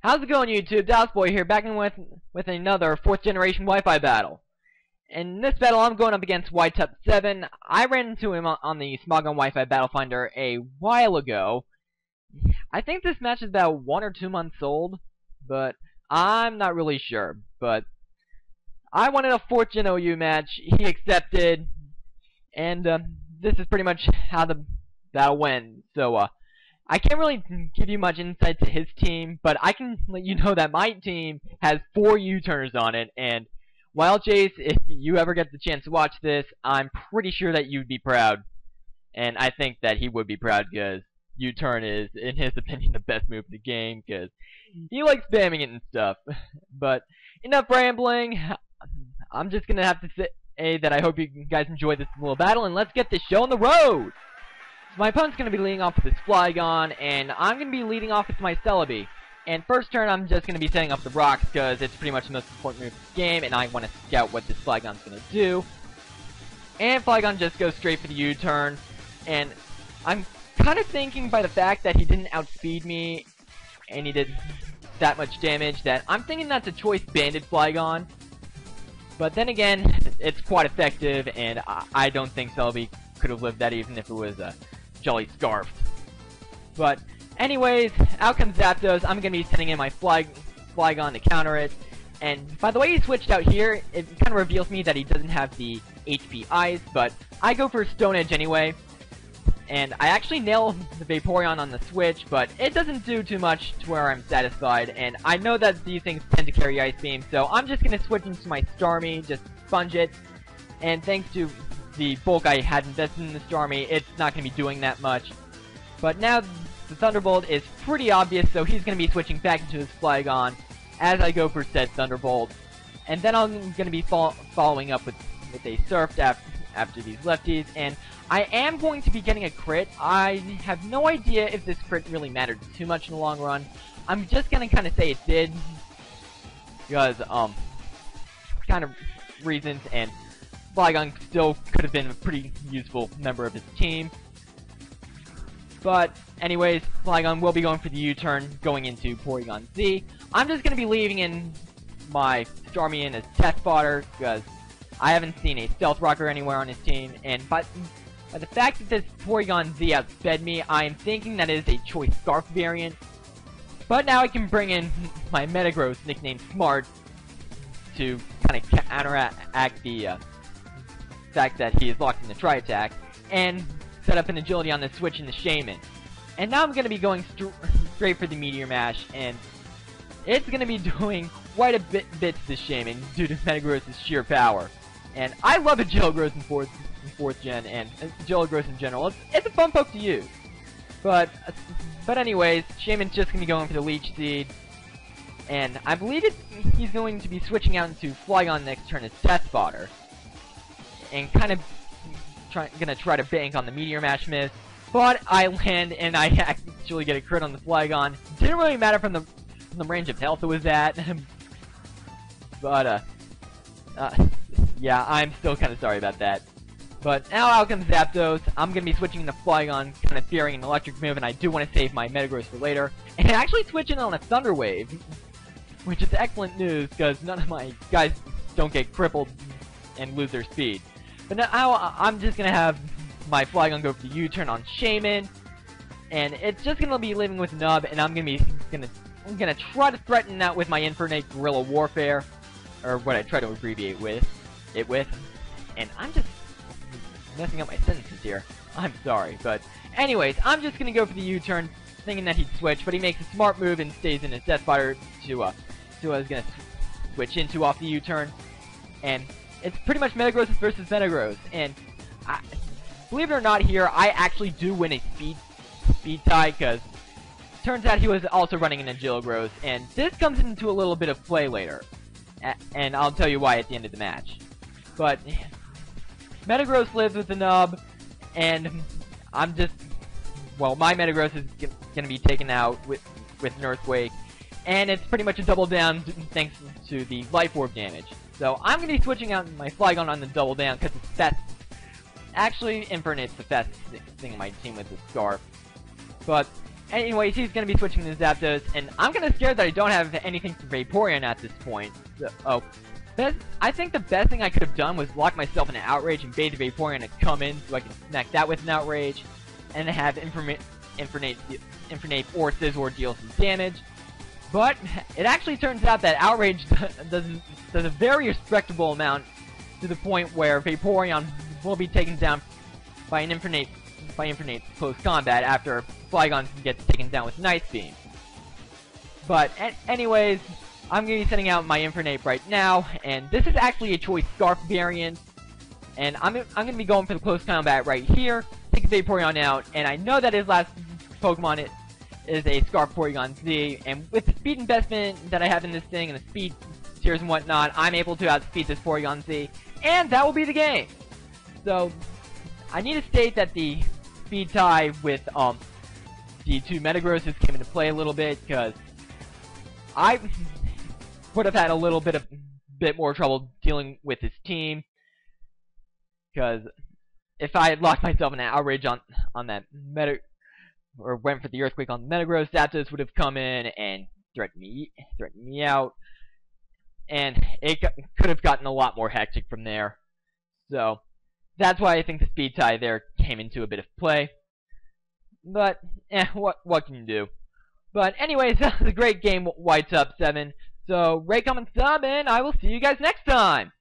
How's it going, YouTube? Dallasboi here, back in with another 4th generation Wi-Fi battle. In this battle, I'm going up against Wytup7. I ran into him on the Porygon Wi-Fi Battle Finder a while ago. I think this match is about 1 or 2 months old, but I'm not really sure. But I wanted a 4th gen OU match. He accepted, and this is pretty much how the battle went. So, I can't really give you much insight to his team, but I can let you know that my team has 4 U-turners on it, and Wild Chase, if you ever get the chance to watch this, I'm pretty sure that you'd be proud. And I think that he would be proud because U-turn is, in his opinion, the best move in the game because he likes spamming it and stuff. But enough rambling. I'm just going to have to say that I hope you guys enjoy this little battle, and let's get this show on the road! My opponent's going to be leading off with his Flygon, and I'm going to be leading off with my Celebi. And first turn, I'm just going to be setting up the rocks, because it's pretty much the most important move of the game, and I want to scout what this Flygon's going to do. And Flygon just goes straight for the U-turn, and I'm kind of thinking by the fact that he didn't outspeed me, and he did that much damage, that I'm thinking that's a choice banded Flygon. But then again, it's quite effective, and I don't think Celebi could have lived that even if it was a Jolly Scarf. But anyways, out comes Zapdos. I'm going to be sending in my Flygon to counter it. And by the way he switched out here, it kind of reveals me that he doesn't have the HP Ice, but I go for Stone Edge anyway. And I actually nail the Vaporeon on the switch, but it doesn't do too much to where I'm satisfied. And I know that these things tend to carry Ice Beam, so I'm just going to switch into my Starmie, just sponge it. And thanks to the bulk I had invested in the Starmie, it's not going to be doing that much. But now the Thunderbolt is pretty obvious, so he's going to be switching back into his Flygon as I go for said Thunderbolt. And then I'm going to be following up with a Surf after these lefties, and I am going to be getting a crit. I have no idea if this crit really mattered too much in the long run. I'm just going to kind of say it did, because, kind of reasons, and Flygon still could have been a pretty useful member of his team. But anyways, Flygon will be going for the U-turn, going into Porygon-Z. I'm just going to be leaving in my Starmie in as test fodder, because I haven't seen a Stealth Rocker anywhere on his team, and by the fact that this Porygon-Z outsped me, I am thinking that it is a Choice Scarf variant. But now I can bring in my Metagross, nicknamed Smart, to kind of counteract the fact that he is locked in the Tri-Attack, and set up an agility on the switch in the Shaman. And now I'm going to be going straight for the Meteor Mash, and it's going to be doing quite a bit to the Shaman due to Metagross' sheer power. And I love Agiligross in 4th gen, and Agiligross in general. It's a fun poke to use. But anyways, Shaman's just going to be going for the Leech Seed. And I believe he's going to be switching out into Flygon next turn as Test Fodder. And kind of gonna try to bank on the Meteor Mash miss. But I land, and I actually get a crit on the Flygon. Didn't really matter from the range of health it was at. But, yeah, I'm still kind of sorry about that. But now out comes Zapdos. I'm going to be switching to Flygon, kind of fearing an electric move, and I do want to save my Metagross for later. And actually switching on a Thunder Wave, which is excellent news, because none of my guys don't get crippled and lose their speed. But now I'm just going to have my Flygon go for the U-turn on Shaman, and it's just going to be living with Nub, and I'm going to try to threaten that with my Infernape Guerrilla Warfare, or what I try to abbreviate with, and I'm just messing up my sentences here. I'm sorry, but anyways, I'm just going to go for the U-turn, thinking that he'd switch, but he makes a smart move and stays in his Death Fodder to I was going to switch into off the U-turn, and it's pretty much Metagross versus Metagross, and believe it or not here, I actually do win a speed tie, because turns out he was also running an Agiligross, and this comes into a little bit of play later, and I'll tell you why at the end of the match. But Metagross lives with the Nub, and I'm just, well, my Metagross is going to be taken out with an Earthquake, and it's pretty much a double down thanks to the Life Orb damage. So I'm going to be switching out my Flygon on the double down, because it's fast. Actually, Infernape's the fastest thing in my team with the Scarf. But anyways, he's gonna be switching to Zapdos, and I'm kinda scared that I don't have anything for Vaporeon at this point. So, I think the best thing I could have done was lock myself in an Outrage and bait the Vaporeon to come in so I can smack that with an Outrage, and have Infernape or Scizor deal some damage. But it actually turns out that Outrage does a very respectable amount, to the point where Vaporeon will be taken down by Infernape close combat after Porygon-Z gets taken down with Night Beam. But anyways, I'm going to be sending out my Infernape right now, and this is actually a Choice Scarf variant, and I'm going to be going for the close combat right here, take the Vaporeon out, and I know that his last Pokemon is a Scarf Porygon-Z, and with the speed investment that I have in this thing, and the speed tiers and whatnot, I'm able to outspeed this Porygon-Z, and that will be the game! So, I need to state that the speed tie with, the two Metagrosses came into play a little bit, because I would have had a little bit more trouble dealing with his team, because if I had locked myself in an Outrage on that or went for the Earthquake on the Metagross, Zapdos would have come in and threatened me out, and it could have gotten a lot more hectic from there. So that's why I think the speed tie there came into a bit of play. But what can you do? But anyways, that was a great game, Wytup7. So rate, comment, sub, and I will see you guys next time.